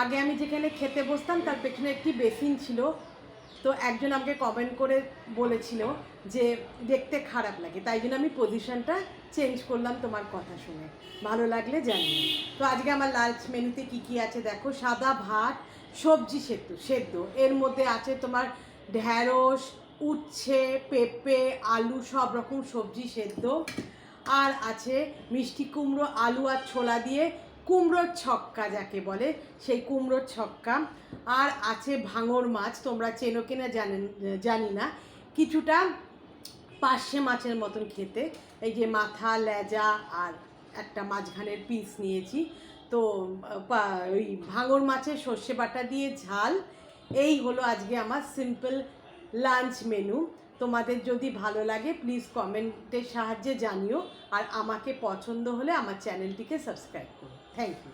আগে আমি যেখানে খেতে বসতাম তার পেছনে একটি বেসিন ছিল, তো একজন আমাকে কমেন্ট করে বলেছিল যে দেখতে খারাপ লাগে, তাই জন্য আমি পজিশনটা চেঞ্জ করলাম তোমার কথা শুনে। ভালো লাগলে জানিও। তো আজকে আমার লাঞ্চ মেনুতে কি কি আছে দেখো। সাদা ভাত, সবজি সেদ্ধ, এর মধ্যে আছে তোমার ঢ্যাঁড়স, উচ্ছে, পেঁপে, আলু, সব রকম সবজি সেদ্ধ। আর আছে মিষ্টি কুমড়ো, আলু আর ছোলা দিয়ে কুমড়োর ছক্কা যাকে বলে, সেই কুমড়োর ছক্কা। আর আছে ভাঙর মাছ, তোমরা চেনো কিনা জানি না, কিছুটা পার্শে মাছের মতন খেতে। এই যে মাথা, লেজা আর একটা মাঝখানের পিস নিয়েছি। তো ওই ভাঙর মাছের সর্ষে বাটা দিয়ে ঝাল। এই হলো আজকে আমার সিম্পল লাঞ্চ মেনু। তোমাদের যদি ভালো লাগে প্লিজ কমেন্টের সাহায্যে জানিও, আর আমাকে পছন্দ হলে আমার চ্যানেলটিকে সাবস্ক্রাইব করো। Thank you.